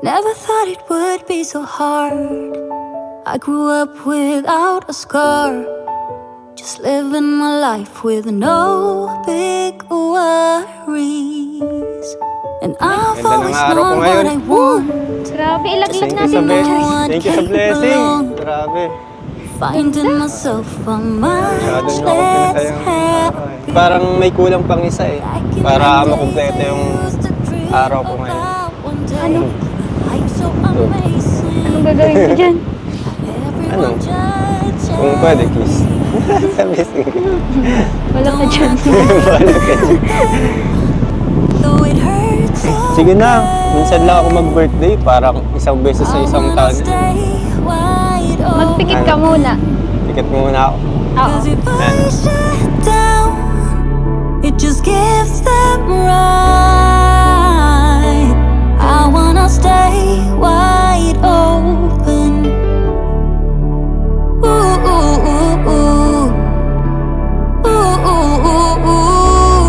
Never thought it would be so hard. I grew up without a scar, just living my life with no big worries. And I've always known what I want. Grabe, ilaglag Thank natin to. Thank you sa blessing. Grabe. Finding myself a much Masyado niyo ako less pinasayang. happy. Parang may kulang pang isa eh. Para makumpleto yung araw ko ngayon. Ano? Anong Anong gagawin ko dyan? Ano? Kung pwede, kiss. Sabihin ko. Wala ka dyan. Wala ka dyan. Sige na, minsan lang ako mag-birthday. Parang isang beses sa isang taon. Magpikit ka muna. Tiket mo muna ako. Oo. It just gives them right. I wanna stay wide open. Ooh, ooh, ooh, ooh. Ooh, ooh, ooh, ooh.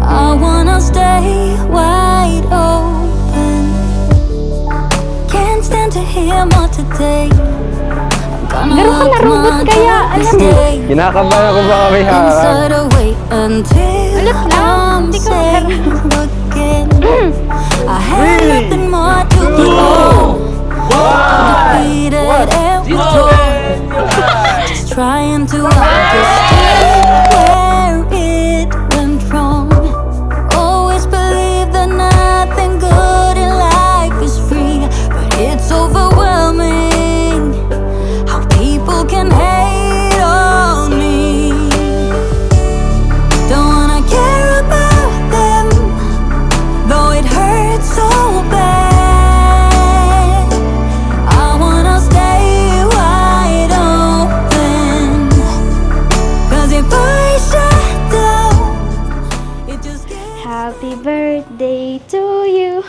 I wanna stay wide open. Can't stand to hear more today. Pero ka narubot kaya, alam mo. Kinakabahan ako baka may harap. Alat lang, hindi ka again. I have nothing more to give on. Defeated and withdrawn. Just trying to understand where it went wrong. Always believe that nothing good in life is free, but it's overwhelming how people can hate on me. Don't wanna care about them, though it hurts so bad. I wanna stay wide open, 'cause if I shut down, it just gets Happy birthday to you.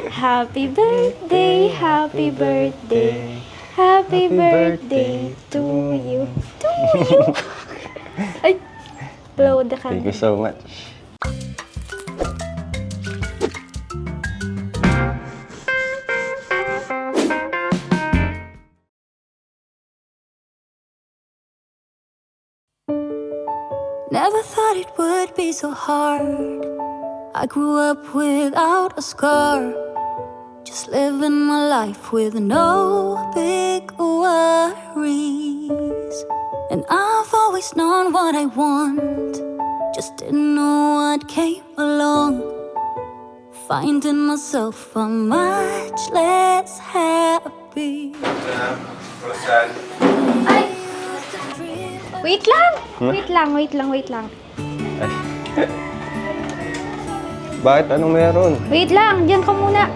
Happy birthday, happy birthday. Happy birthday to you. To you. Ay, blow the Thank candle. you so much. Never thought it would be so hard. I grew up without a scar, just living my life with no big worries. And I've always known what I want, just didn't know what came along. Finding myself a much less happy. Ay! Wait lang! Wait lang, wait lang, wait lang. Bakit? Anong meron? Wait lang, diyan ka muna.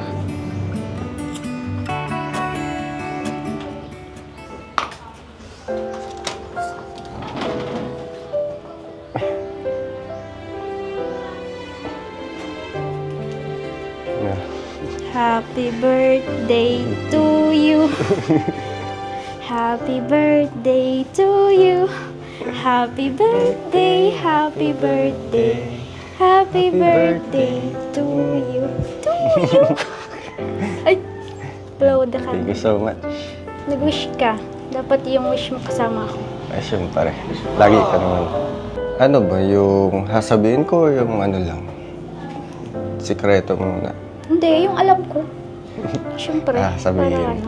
Yeah. Happy birthday to you. Happy birthday to you. Happy birthday, happy birthday. Happy birthday to you. To you. Ay, blow the Thank candle. you so much. Nag-wish ka. Dapat yung wish mo kasama ako. Ay, syempre. Lagi ka naman. Ano ba, yung sasabihin ko o yung ano lang? Sikreto muna. Hindi, yung alam ko. Siyempre. Sabihin. Para ano.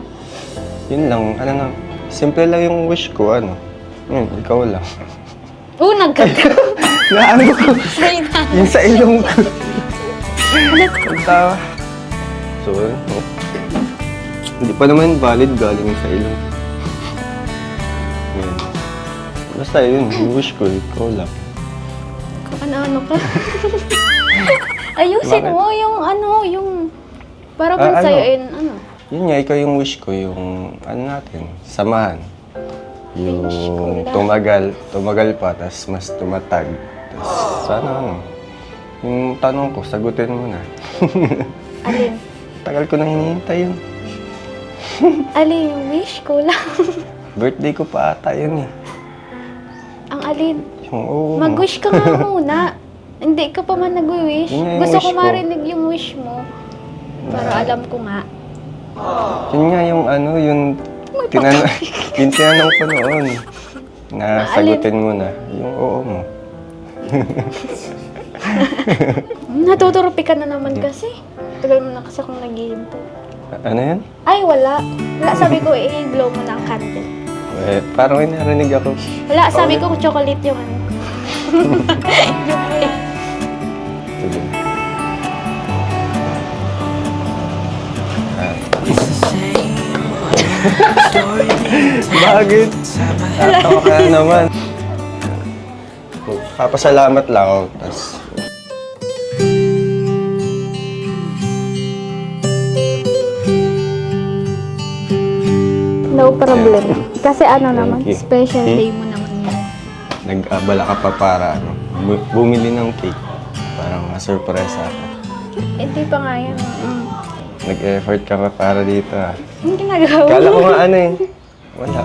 Yun lang, ano lang. Simple lang yung wish ko, ano. Ikaw lang. Nagkata. Naano ko? Yung sa ilong ko. Ang tawa. So, hindi pa naman valid galing sa ilong. Yun. Basta yun, yung wish ko, ikaw lang. Kung ano-ano ka. Ayusin Bakit? mo yung ano, yung... Para Ah, kung ano? sa'yo, ano. Yun nga, ikaw yung wish ko, yung ano natin, samahan. Yung Wish ko lang. tumagal pa, tas mas tumatag. Tas sana ano, yung tanong ko, sagutin mo na. Alin? Tagal ko na hinihintay yun. Alin yung wish ko lang. Birthday ko pa ata yun eh. Ang alin? Yung oo. Mag-wish ka nga muna. Hindi ka pa man nag-wish. Yun nga yung Gusto wish ko ko. marinig yung wish mo. Para alam ko nga. Yun nga yung ano, yung tinanong ko noon. Na sagutin mo na. Yung oo mo. Natuturupi ka na naman kasi. Tagal mo na kasi akong naghihintay. Ano yan? Ay, wala. Wala, sabi ko, i-blow mo na ang candle. Eh, parang may narinig ako. Wala, sabi ko, chocolate yung ano. Sige. Bakit? Tatawa ka na naman. Papasalamat lang ako. Tas, No problem. Kasi ano naman, you. special day mo naman yan. nag-abala ka pa para ano, bumili ng cake. Parang ma-surprise ako. Hindi pa nga yan. Nag-effort ka pa para dito ah. Ang ginagawa mo? Kala ko nga ano eh. Wala.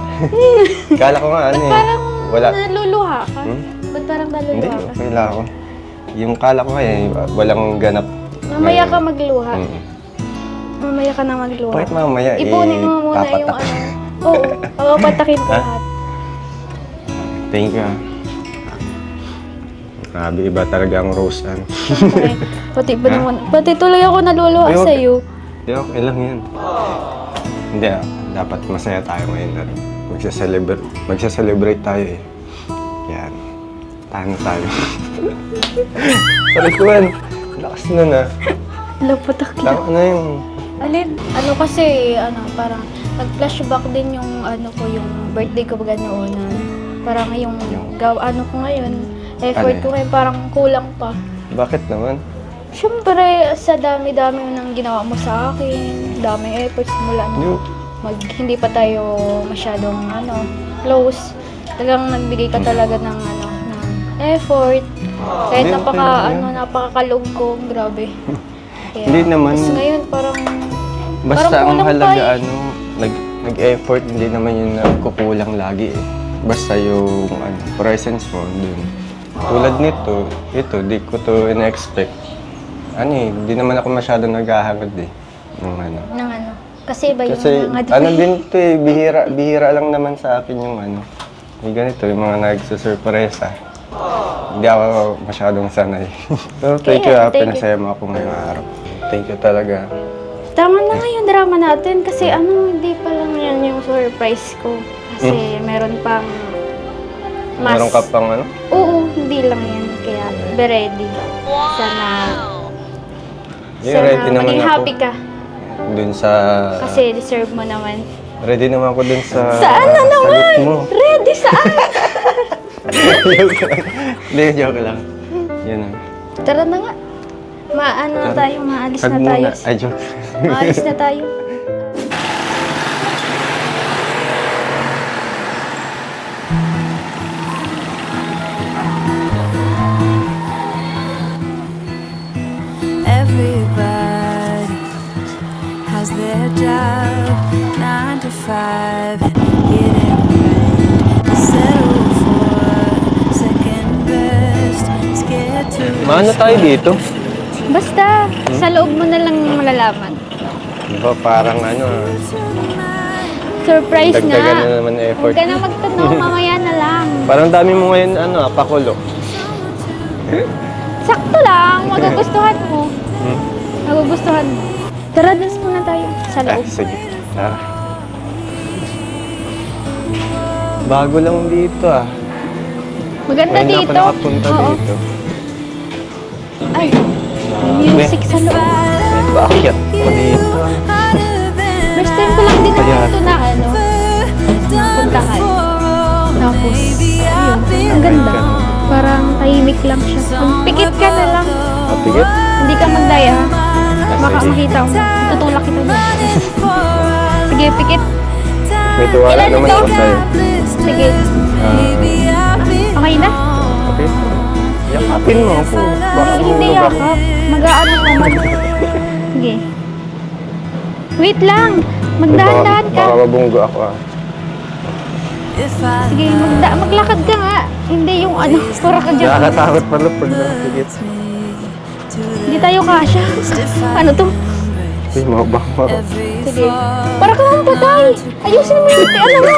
Kala ko nga ano eh. Parang Wala. naluluha ka? Ba't parang Hindi, naluluha ka? okay lang ako. Yung kala ko nga eh, walang ganap. Mamaya ka magluha. Mm. Mamaya ka na magluha. Bakit mamaya Ipunin mo muna yung papatak? ano. Oo, papatakin ko Ha? lahat. Thank you ah. Grabe, iba talaga ang Rose Ann. Okay. Pati ba naman? Pati tuloy ako naluluha Ayun. sa'yo. Hindi, okay lang yan. Hindi ah, dapat masaya tayo ngayon at magsa-celebrate tayo eh. Yan. Tahan tayo. Parikuan. Lakas nun ah. Lapatak na. Tama na yung... Alin? Ano kasi, ano, parang nag-flashback din yung ano ko, yung birthday ko baga noon. Parang yung ano ko ngayon, effort Ano ko ngayon, parang kulang pa. Bakit naman? Siyempre, sa dami-dami nang ginawa mo sa akin, daming efforts mula Yung... hindi pa tayo masyadong close. Talagang nagbigay ka talaga ng ng effort. Kahit Hindi, okay lang yan. napakakalog ko, grabe. Kaya, Hindi naman. Tapos ngayon parang Basta parang ang kulang pa halaga eh. nag-effort, hindi naman yun nagkukulang lagi eh. Basta yung presence mo dun. Tulad nito, di ko to in-expect. Hindi naman ako masyado naghahangad eh. ng Kasi iba yung Kasi mga din to eh, bihira lang naman sa akin yung may ganito, yung mga nagsusurpresa. Hindi ako masyadong sanay. Pero thank you Thank you. pinasaya mo ako ngayong araw. Thank you talaga. Tama na nga yung drama natin kasi hindi pa lang yan yung surprise ko. Kasi meron pang mas... Meron ka pang Oo, hindi lang yan. Kaya be ready. Sana... ready naman maging ako. happy ka. Dun sa... Kasi deserve mo naman. Ready naman ako dun sa... Saan na naman? sagot mo. Ready saan? Joke lang. Hindi, joke lang. Yun lang. Tara na nga. Na tayo, maalis Hug na muna. tayo. Ay, joke. Maalis na tayo. Everybody has their job, 9 to 5, getting rent, settle for second best, scared to Maano tayo dito? Basta, sa loob mo na lang malalaman. Diba parang Surprise dagdagan na nga. naman effort. Huwag ka na magtanong, mamaya na lang. Parang dami mo ngayon pakulo. Sakto lang, magugustuhan mo. Magugustuhan mo. Tara, dance muna tayo sa loob. Sige. Tara. Bago lang dito Maganda Ngayon na ako dito. nakapunta Oo. dito. Ay, may music sa loob. Bakit ako dito? First time ko lang din Kaya- ito na puntahan. Tapos, ayun, ang ganda. Parang tahimik lang siya. Magpikit ka na lang. Mapigit? Hindi ka magdaya. Baka sige. makita mo. Tutulak kita dyan. Sige, pikit. May tuwala Ilan naman ito? ako sa'yo. Sige. Okay na? Okay. Yakapin mo ako. Baka Hindi mahulog ako. yakap. Mag-aano naman. Sige. Wait lang. Magdahan-dahan ka. Baka mabunggo ako Sige, maglakad ka nga. Hindi yung pura ka dyan. Nakakatakot pala pag nakapigit. Hindi tayo kasya. Ano to? Uy, mababa. Sige. Para ka naman patay. Ayusin mo yung ano mo.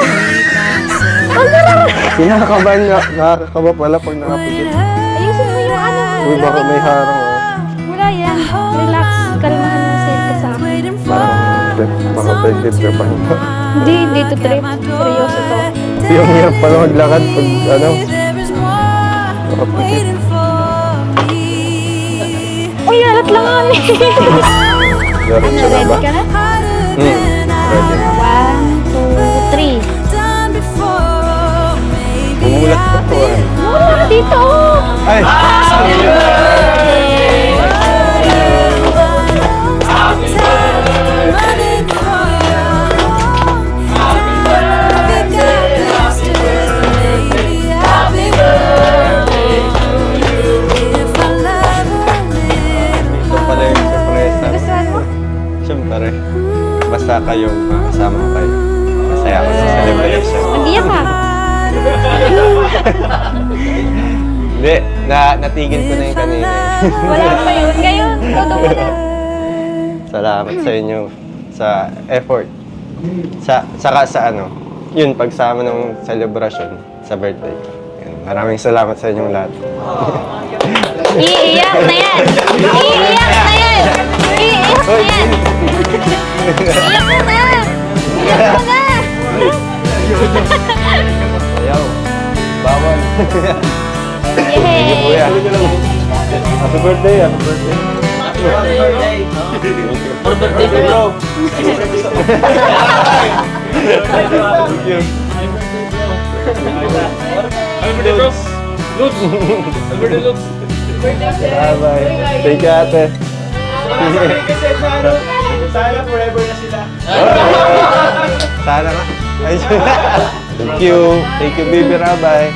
Kinakabahan nga. Nakakakaba pala pag nakapigil. Ayusin mo yung ano mo. Uy, baka may harang oh. Wala yan. Relax. Kalmahan mo ka sa akin. Baka pwede ka pa. Hindi, dito trip. Seryoso to. Yung hirap pala maglakad pag ano. Nakapigil. Uy, alat lang kami. Diretso na ba? Ready ka na? Ready. 1, 2, 3. Bumulat pa to ah. Mura dito. Ay! Ito pala yung surpresa. Gustuhan mo? Siyempre, basta kayong kasama ko kayo. Masaya ako sa celebration. Mag-iyak ka. Hindi, natigil ko na yung kanina. Wala pa yun. Ngayon, todo mo na. Salamat sa inyo sa effort. Saka sa ano, yun, pagsama ng celebration sa birthday. Yun, maraming salamat sa inyong lahat. Iiyak na yan! Iiyak na yan! Iiyak na yan! Iiyak mo na! Iiyak mo na! Ayaw, bawal. Yay! Kuya. Happy birthday, happy birthday. For birthday ko, bro. Thank you. Happy birthday, bro. Lutz. Happy birthday, Lutz. Bye-bye. Thank you, ate. Sana forever na sila. Sana nga. Thank you. Thank you, baby Rabay.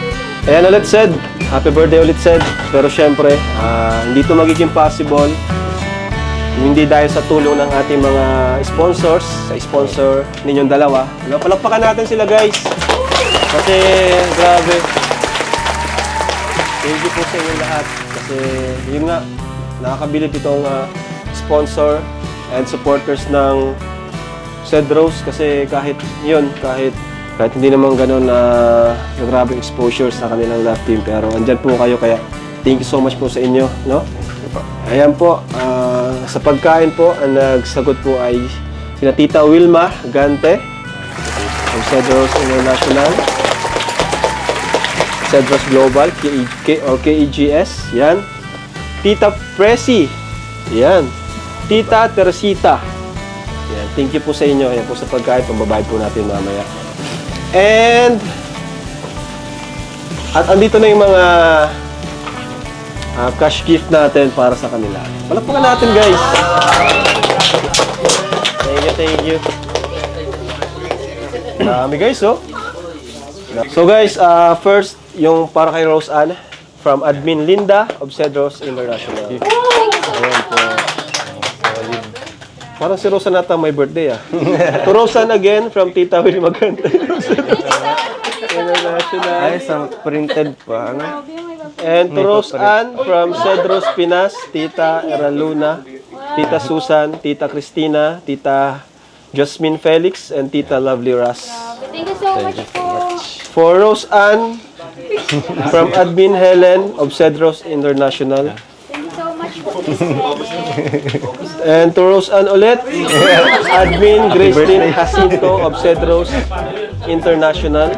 Ayan ulit, Sed. Happy birthday ulit, Sed. Pero syempre, hindi ito magiging possible hindi dahil sa tulong ng ating mga sponsors, sa sponsor ninyong dalawa. Palakpakan natin sila, guys. Kasi, grabe. Thank you po sa inyo lahat. Kasi, yun nga, nakakabilib itong sponsor and supporters ng Sed Rose. Kasi kahit hindi naman ganun na grabe exposure sa kanilang love team. Pero andyan po kayo, kaya thank you so much po sa inyo, no? Ayan po, sa pagkain po, ang nagsagot po ay sina Tita Wilma Gante ng Sed Rose International, Sed Rose Global, KEGS, yan. Tita Presi, yan. Tita Teresita, yan. Thank you po sa inyo. Ayan po sa pagkain, pambabayad po natin mamaya. At andito na yung mga cash gift natin para sa kanila. Palakpakan natin, guys. Thank you. Dami, guys, oh. So, guys, first, yung para kay Rose Ann, from Admin Linda of Sed Rose International. Ayan po. Parang si Rosa nata may birthday, ah. To Rosan again, from Tita Willie Magante. International. Ay, sa printed pa, ano? And to Rose Ann from Sed Rose Pinas, Tita Eraluna, Tita Susan, Tita Cristina, Tita Jasmine Felix, and Tita Lovely Ras. Thank you so much po. For Rose Ann from Admin Helen of Sed Rose International. Thank you so much po. And to Rose Ann ulit, Admin Gracelyn Jacinto of Sed Rose International.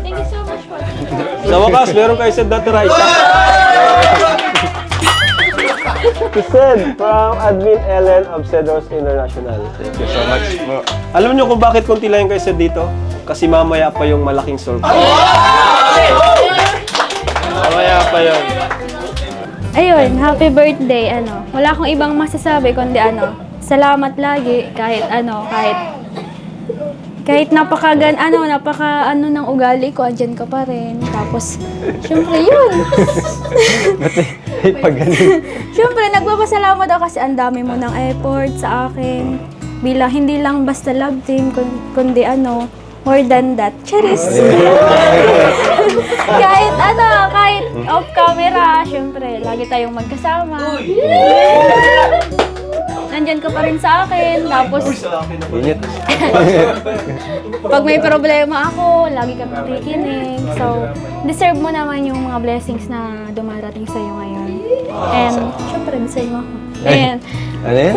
Thank you so much po. Sa wakas, meron kayo Sed dati right. To Sed from Admin Ellen of Sed Rose International. Thank you so much po. Alam niyo kung bakit konti lang yung kay Sed dito? Kasi mamaya pa yung malaking surprise. Mamaya pa yun. Ayun, happy birthday, wala akong ibang masasabi kundi salamat lagi kahit napaka ng ugali ko, andyan ka pa rin. Tapos, syempre yun. Syempre, nagpapasalamat ako kasi ang dami mo ng effort sa akin. Hindi lang basta love team, kundi more than that. Charis! kahit off camera, syempre, lagi tayong magkasama. nandyan ka pa rin sa akin. Tapos, Init. pag may problema ako, lagi ka nakikinig. So, deserve mo naman yung mga blessings na dumarating sa'yo ngayon. And, syempre, deserve mo ako. And, Ano yan?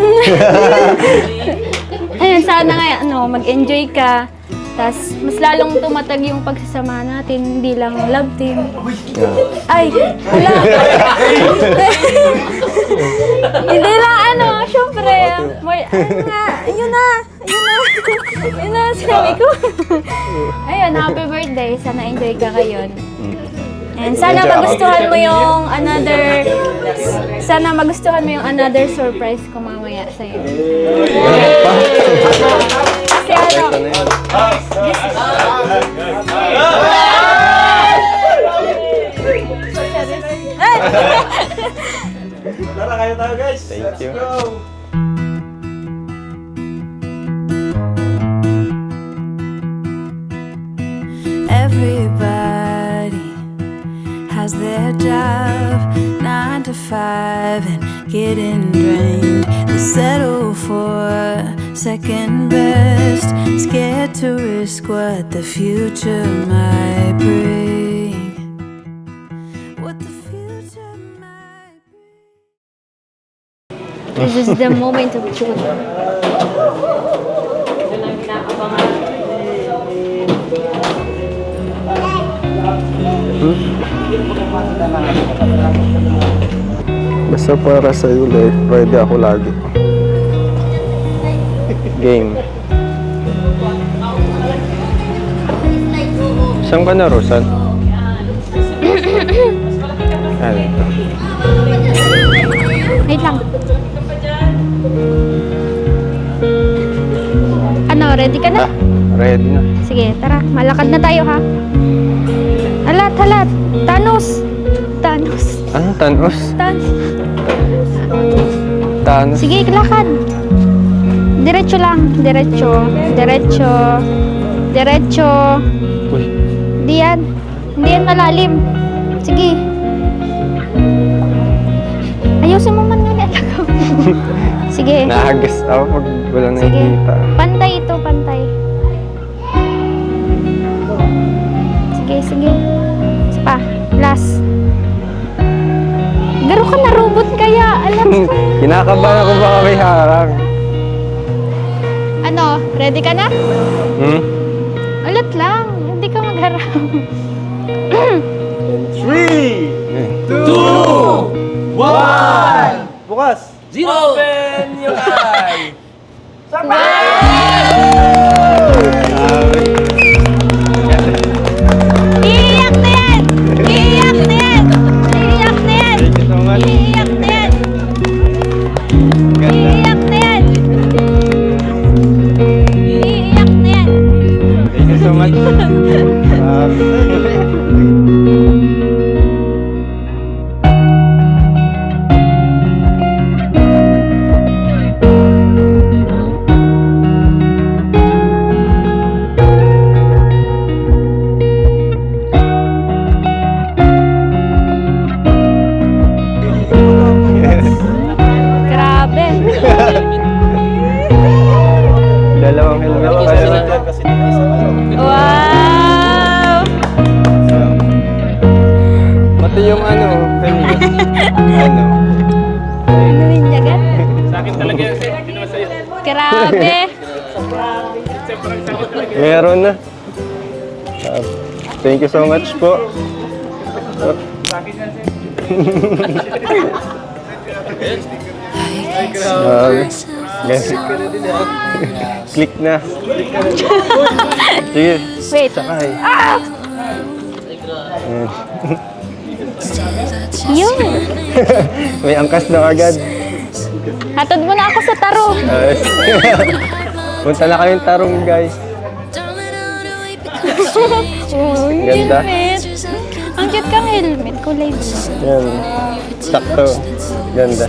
ayun, sana nga, mag-enjoy ka. Tapos, mas lalong tumatag yung pagsasama natin, hindi lang love team. Ay, wala. Hindi lang, syempre. Yun na, sinabi ko. Ayun, happy birthday. Sana enjoy ka ngayon. And sana magustuhan mo yung another surprise ko mamaya sa'yo. Kasi Ano yan? Tara, kayo tayo guys. Thank you. Everybody has their job, 9 to 5, and getting drained. They settle for second best, scared to risk what the future might bring. What the future might bring. this is the moment of truth. Basta para sa'yo, ready ako lagi. Game. Saan ka na, Rosan? Ano? Wait lang. Ready ka na? Ready na. Sige, tara. Malakad na tayo, ha? Halat. Thanos. Ano? Thanos? Thanos? Sige, lakad. Diretso lang. Diretso. Uy. Hindi yan malalim. Sige. Ayusin mo man nga nilagaw. Sige. Naagas ako pag wala Sige. nakikita. Pantay ito, pantay. Sige. Isa pa. Last. Garo ka na, robot kaya. Alam ko. Kinakabahan ako baka may harang. Ready ka na? Ulit lang. Hindi ka magharap. 3, 2, 1. Bukas. Open your eye! Iiyak na yan! Thank you so much. Thank you so much. Grabe. Dalawang helmet kayo. Wow! Pati yung helmet. Naminyagan? Sa akin talaga yan, sir. Hindi naman sa'yo. Grabe. Meron na. Thank you so much po. Click na. Sige. Wait. Sakay. Yun. May angkas na agad. Hatod mo na ako sa taro. Punta na kayong tarong, guys. Oh, Ganda. helmet. Ang cute kang helmet. Kulay blue. Yan. Sakto. Ganda.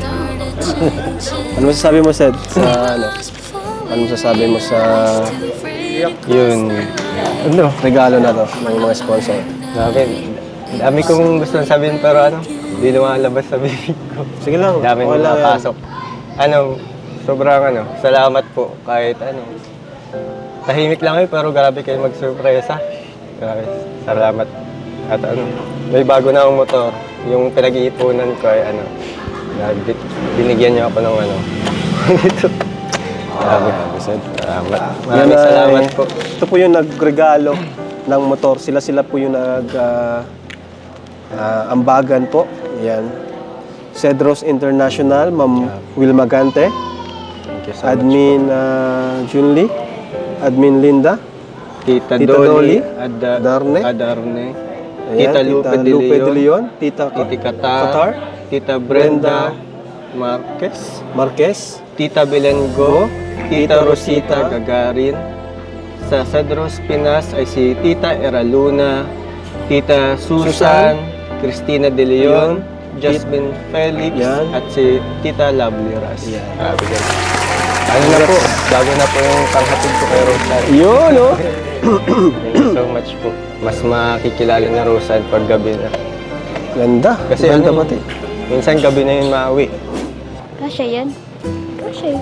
Ano masasabi mo, Sed? Ano masasabi mo sa Yun. Ano? regalo na to ng mga sponsor? Dami kong gusto sabihin pero di lumalabas sa bibig ko. Sige lang. Dami okay lang yan. nakapasok. sobrang salamat po kahit tahimik lang kayo pero grabe kayo magsurpresa. Grabe, salamat. At may bago na akong motor. Yung pinag-iipunan ko ay binigyan niyo ako ng ito. Grabe, salamat. Maraming salamat po. Ito po yung nagregalo ng motor. Sila po yung ambagan po. Yan. Cedros International, Ma'am Wilma Gante, Thank you so much Admin Junli, Admin Linda, Tita Tita Dolly, Darne. Adarne, Ayan, Tita Lupe de Leon, Tita Tita Qatar, Qatar, Tita Brenda Marquez, Marquez, Tita Belengo, Tita Rosita Gagarin. Sa Cedros Pinas ay si Tita Eraluna, Tita Susan, Cristina De Leon, Jasmine Felix, Yan. at si Tita Lovely Ras. Yan. Grabe yan. Na po, bago na po yung panghatid ko kay Rosan. Yun, no? Thank you so much po. Mas makikilala na Rosan pag gabi na. Ganda. Kasi Ganda pati. minsan gabi na yun maawi. Kasya yan. Kasya.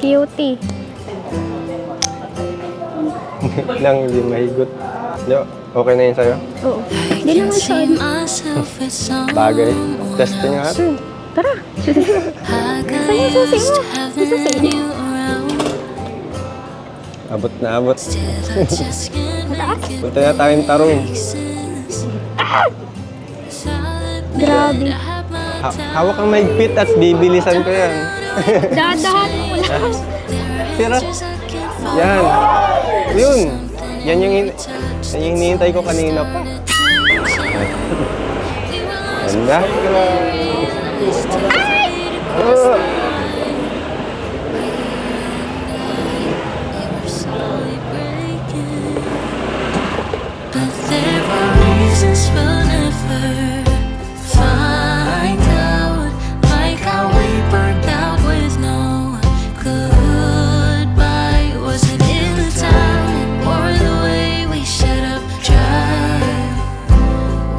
Cutie. Lang, hindi mahigot. No, okay na yun sa'yo? Oo. Hindi naman siya. Bagay. Testing nga natin. Tara. Saan yung susi mo? Yung susi mo? Abot na abot. Punta na tayong tarong. Grabe. Hawak kang mahigpit at bibilisan ko yan. Dadahan mo lang. Tira. Yan. Yun. Yan yung hinihintay ko kanina pa. Ganda. But there are reasons we'll never find out, like how we burned out with no goodbye. Was it in the time or the way we should have tried?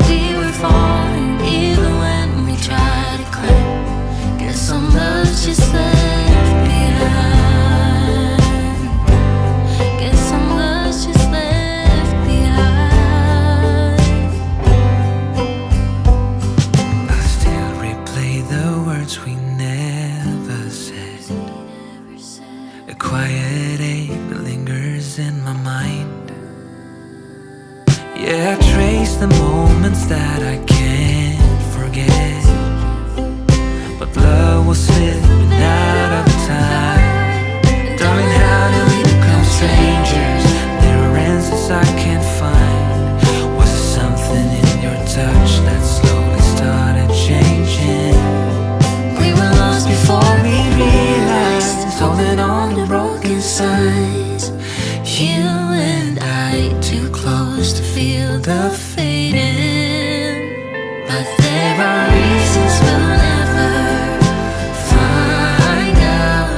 We were falling even when we tried to climb. Guess some love's just left behind. Guess some love's just left behind. I still replay the words we never said. A quiet ache that lingers in my mind. Yeah, I trace the moments that I can't forget. But love will slip out of time. Darling, how did we become strangers? There are answers I can't find. Was it something in your touch that slowly started changing? We were lost before we realized, holding on to broken signs. You and I too close to feel the fading. But there are reasons we'll never find out,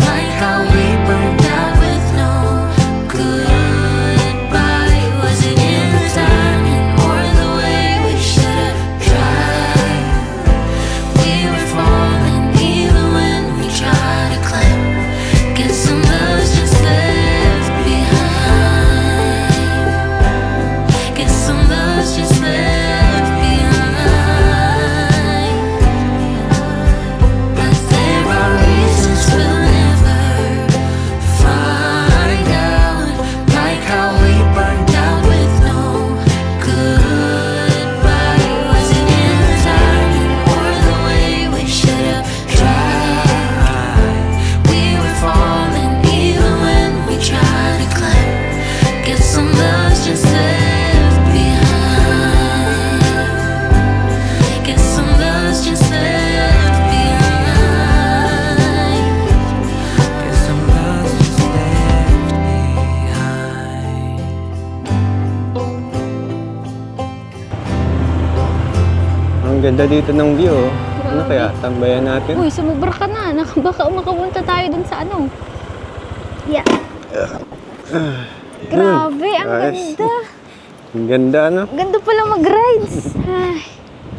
like how we burned out with no goodbye. Was it in the timing or the way we should have tried? We were falling even when we tried to climb. Guess some love's just left behind. Guess some love's just left behind. But there are reasons we'll never find out, like how we burned out with no goodbye. Was it in the timing or the way we should have tried? We were falling even when we tried to climb. Guess some love's just left behind. Guess some love's just left behind. Guess some love's just left behind. Ang ganda dito ng view. Ano kaya? Tambayan natin? Uy, sumubra ka na. Baka makapunta tayo dun sa ano. Yeah. Grabe, ang Ayos. ganda. Ang ganda, ano? Ganda pala mag-rides. Ay,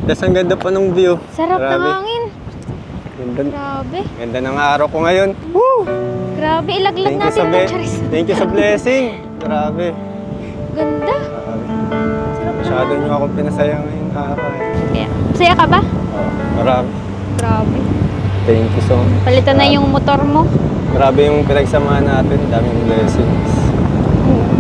Tapos ang ganda pa ng view. sarap ng Grabe. hangin. Grabe. Ganda ng araw ko ngayon. Woo! Grabe, ilaglag Thank you sa natin ng charis. Thank you sa blessing. Grabe. Ganda. Masyado niyo ako pinasaya ngayong araw. Yeah. Masaya ka ba? Marami. Grabe. Thank you so much. Palitan na yung motor mo. Grabe yung pinagsamahan natin. Daming blessings.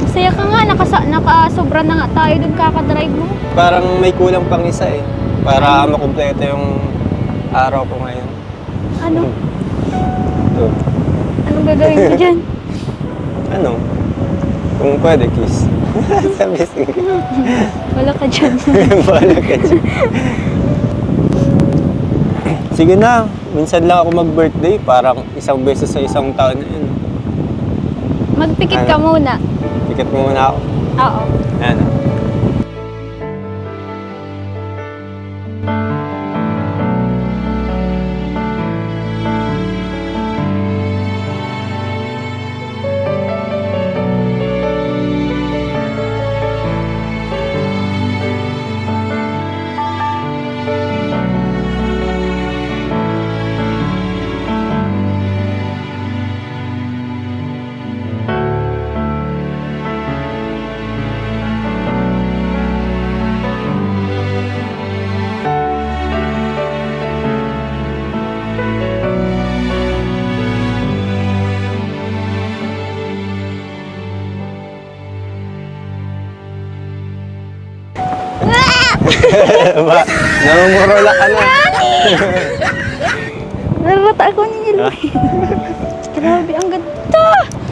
Masaya ka nga, nakasobra na nga tayo dun kakadrive mo. Parang may kulang pang isa eh. Para makumpleto yung araw ko ngayon. Ano? Ito. Anong gagawin mo dyan? Ano? Kung pwede, kiss. Sabi sige. Wala ka dyan. Wala ka dyan. Sige na, minsan lang ako mag-birthday. Parang isang beses sa isang taon na yun. Magpikit ka muna. Tiket mo muna ako. Oo. Ayan. Ba, namumurula ka na. Narata ako ninyo. Grabe, ang ganda.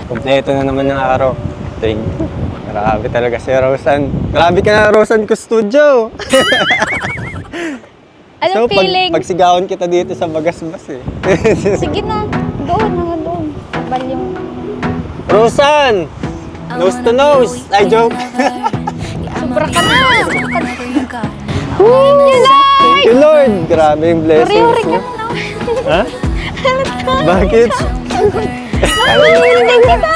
Kompleto na naman ng araw. Thank you. Grabe talaga si Rosan. Grabe ka na, Rosan Custodio. Anong feeling? Pag sigawan kita dito sa Bagasbas eh. Sige na. Doon, hanggang doon. Bal yung... Rosan! Nose to nose! I joke! Sobra ka na. Thank you, Lord! Grabe yung blessings Uri-uri ka mo. na. Ha? Bakit? Hindi kita.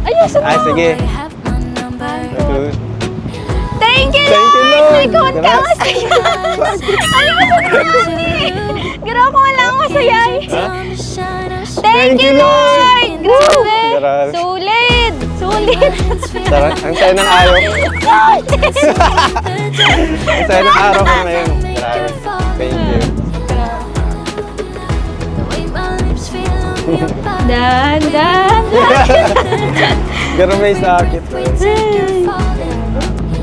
Ayusin mo. Ah, sige. Thank you, Thank you, Lord! Lord. May kuwan ka masaya. Grabe ko wala akong masaya. Thank you, Lord! Grabe! Grabe. Sulit! Sulit! Sarap. Ang saya ng araw. Ang saya ng araw ko ngayon. Grabe. Thank you. Dan. Pero may sakit.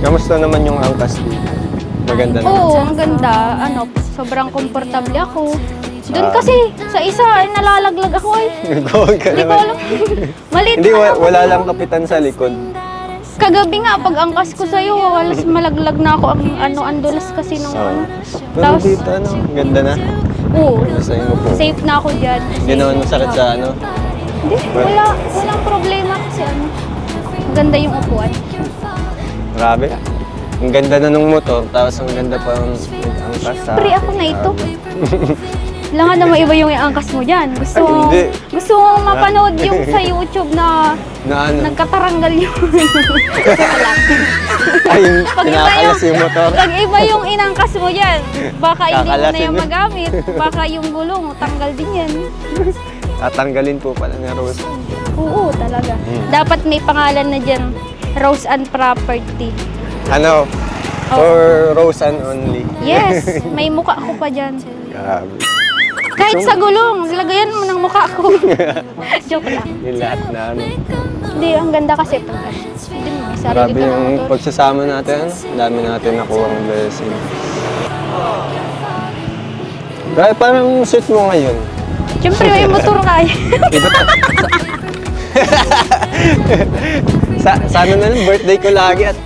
Kamusta naman yung angkas dito? Maganda naman. Oo, ang ganda. Ano, sobrang komportable ako. Doon kasi, sa isa, ay nalalaglag ako ay. Gawag ka Hindi ko naman. alam. Maliit Hindi, na ako. wala lang kapitan sa likod. Kagabi nga, pag angkas ko sa'yo, walas malaglag na ako. Ang dulas kasi nung ano. Pero Tapos- dito, ano, ganda na. Oo, Basta yung upo. safe na ako dyan. Hindi naman masakit sa ano. Hindi, walang problema kasi ano. Maganda yung upuan. Grabe. Ang ganda na ng motor, tapos ang ganda pa ang angkas sa... Pre, ako na ito. Kailangan na maiba yung angkas mo dyan. Ay, hindi. Gusto mo mapanood yung sa YouTube na Na ano? nagkataranggal yung... Ay, Pag iba pinakalas yung motor. Pag iba yung inangkas mo yan, baka hindi mo na Kakalasin yan eh. magamit. Baka yung gulong, tanggal din yan. Tatanggalin po pala ni Rose. Oo, talaga. Dapat may pangalan na dyan, Rose and Property. Ano? For Rose and only. Yes, may mukha ko pa dyan. Grabe. Kahit sa gulong, lagayan mo ng mukha ko. Joke lang. Yung lahat na ano. Hindi, ang ganda kasi pag ano. Hindi mo, may sarili Grabe ka ng yung motor. pagsasama natin. Ang dami natin nakuha ang blessing. Grabe, parang sweet mo ngayon. Siyempre, may motor ka eh. Sana na lang, birthday ko lagi at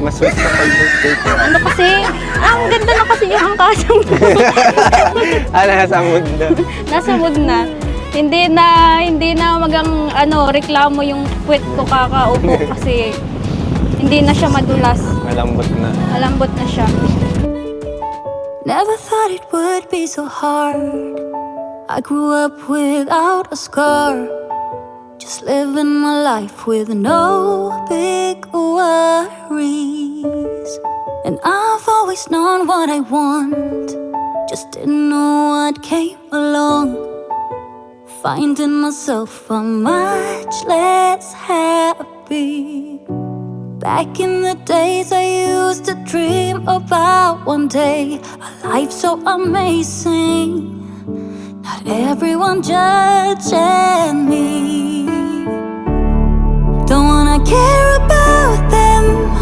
mas sweet sa pag-birthday ko. Ano kasi, ang ganda na kasi yung angkasang mo. Nasa mood na. Nasa mood na. Hindi na magang reklamo yung puwet ko kakaupo kasi hindi na siya madulas. Malambot na. Malambot na siya. Never thought it would be so hard. I grew up without a scar. Just living my life with no big worries. And I've always known what I want. Just didn't know what came along. Finding myself much less happy. Back in the days I used to dream about one day a life so amazing. Not everyone judging me. Don't wanna care about them,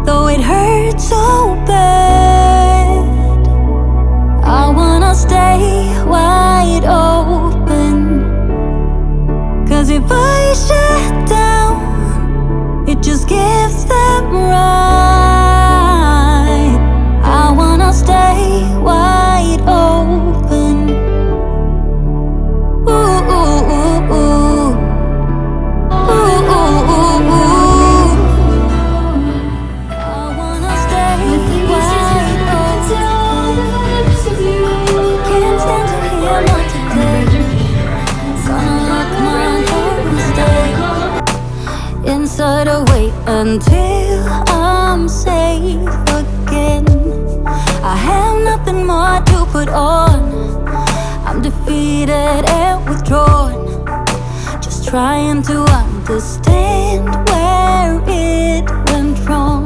though it hurts so bad. I wanna stay wide open, 'cause if I shut down, it just gives them right. I wanna stay wide open. Ooh, ooh, ooh, ooh. Ooh, ooh, ooh, ooh. I wanna stay wide open. Can't stand to hear not today. Gonna lock my door and stay inside or wait until I'm safe again. I have nothing more to put on. I'm defeated and withdrawn. Just trying to understand where it went wrong.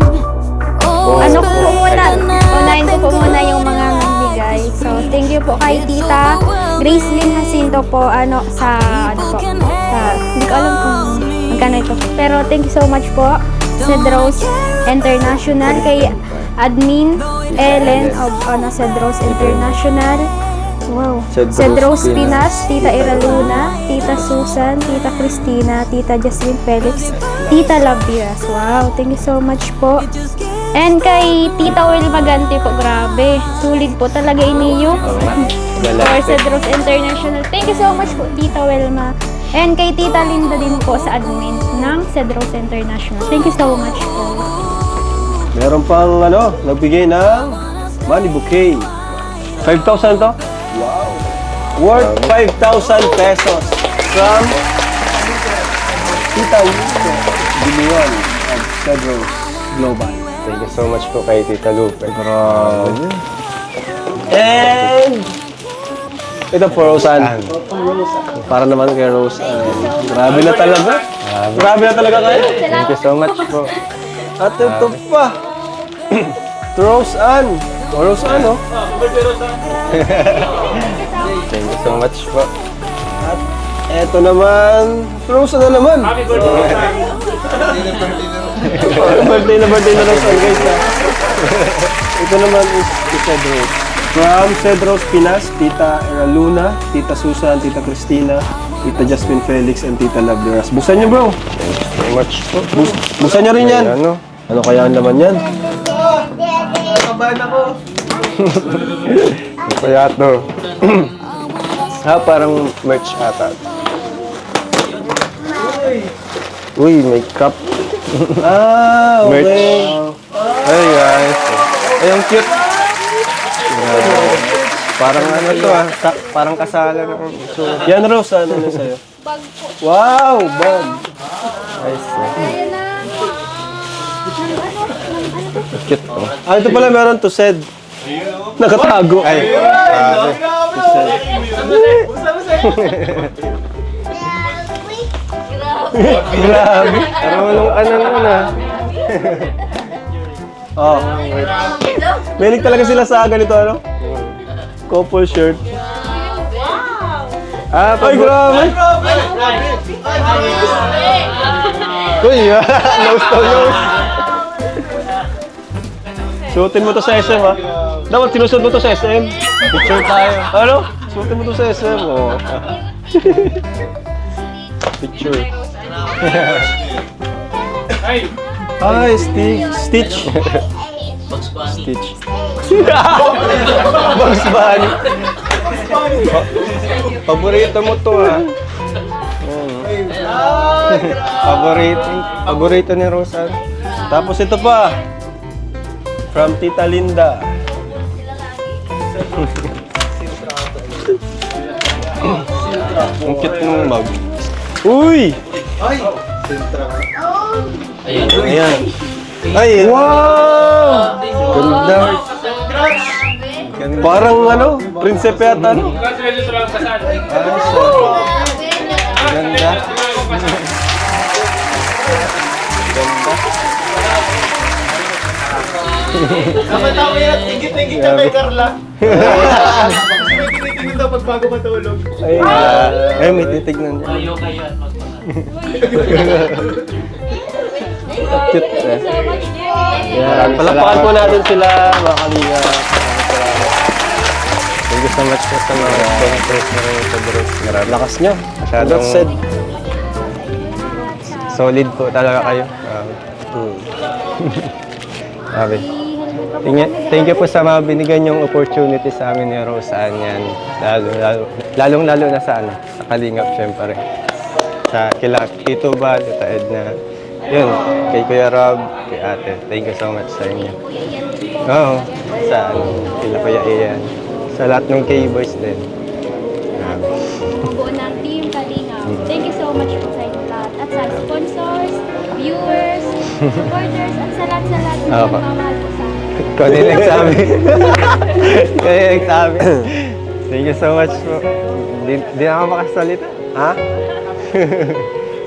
Ano po muna, unahin ko po muna yung mga nagbigay. So, thank you po kay Tita Grace Lynn Jacinto po, sa, hindi ko alam kung magkano ito. Pero thank you so much po, Cedros International, kay Admin Ellen of Cedros International. Wow. Cedros Pinas, Tita Ira Luna, Tita Susan, Tita Cristina, Tita Jasmine Felix, Tita Labias. Wow, thank you so much po. And kay Tita Will Magante po, grabe. Sulit po talaga iniyo. For Cedros International. Thank you so much po, Tita Wilma. And kay Tita Linda din po sa admin ng Cedros International. Thank you so much po. Meron pang nagbigay ng money bouquet. 5,000 to? Wow. Worth 5,000 pesos from Tita Wito Bilion of Cedros Global. Thank you so much po kay Tita Lupe. Grabe. And ito for Roseanne. Para naman kay Roseanne. Grabe na talaga. Grabe na talaga kayo. Thank you so much po. At ito pa. To Roseanne. O Roseanne, no? Thank you so much po. At eto naman. Roseanne na naman. Happy birthday, Birthday na Roseanne, guys. Ito naman is Cedros. From Cedros Pinas, Tita Ira Luna, Tita Susan, Tita Cristina, Tita Jasmine Felix, and Tita Labias. Buksan niyo, bro. Thank you so much po. Buksan niyo rin yan. Ano kaya ang laman yan? Ano kaya to? Parang merch ata. Uy, may cup. Okay. Merch. Hey guys. Ay, ang cute. Parang to parang kasala na. Yan, Rose, ano sa'yo? Bag po. Wow, bag. Nice. Ayan na. Cute to. Ito pala meron to Ced. Nakatago. Ay, grabe. Grabe. Marunong ka na nun Oh. Melik talaga sila sa ganito, couple shirt. Ay, grabe. Uy, nose to nose. Suotin mo to sa SM, ha? Dapat sinusuot mo to sa SM. Picture tayo. Ano? Suotin mo to sa SM, oh. Picture. Hey! Ay, Stitch. Stitch. Bugs Bunny. Paborito mo to, ha? Paborito ni Roseanne. Tapos ito pa. From Tita Linda. Ang cute ng mug. Uy! Ayan. Ay, Wow! ganda. Ganda. Parang ano, prinsipe yata, ano? Congratulations sa mga kasal. Ayos, ganda. Ganda. Dapat ako yan, tingit-tingit ka kay Carla. Kasi may tinitingin daw pag bago matulog. Ay, may titignan niya. Ayaw kayo at Cute eh. Yan, palakpakan po natin sila, mga kalinga. Thank you so much po sa mga sponsors na rin sa Bros. Marami. Lakas niya. Masyadong That's said. solid po talaga kayo. Sabi. Thank you po sa mga binigyan yung opportunity sa amin ni Roseanne yan. Lalong-lalo na sa sa Kalingap syempre. Sa kila Tito Bal, Tita Edna. Yun, kay Kuya Rob, kay Ate. Thank you so much sa inyo. Oo, sa kila Kuya Ian. Sa lahat ng K-Boys din. Buo ng Team Kalingap. Thank you so much po sa inyo lahat. At sa sponsors, viewers, supporters, at sa lahat ng Opo. nagmamahal po sa akin. Ikaw din nagsabi. Kaya nagsabi. Thank you so much po. Di na ako makasalita. Ha?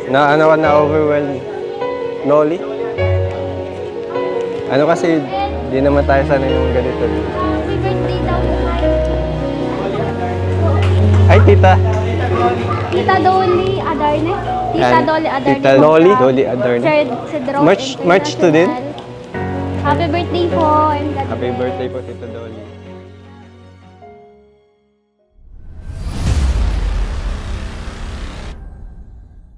Na overwhelmed. Noli? Ano kasi, di naman tayo sana yung ganito. Happy birthday daw po. Ay, tita. Tita Dolly Adarne. Tita Yan. Dolly Adarne. Tita po Dolly? sa Dolly Adarne. Cedros March to din? International. Happy birthday po. And God Happy bless. birthday po, Tita Dolly.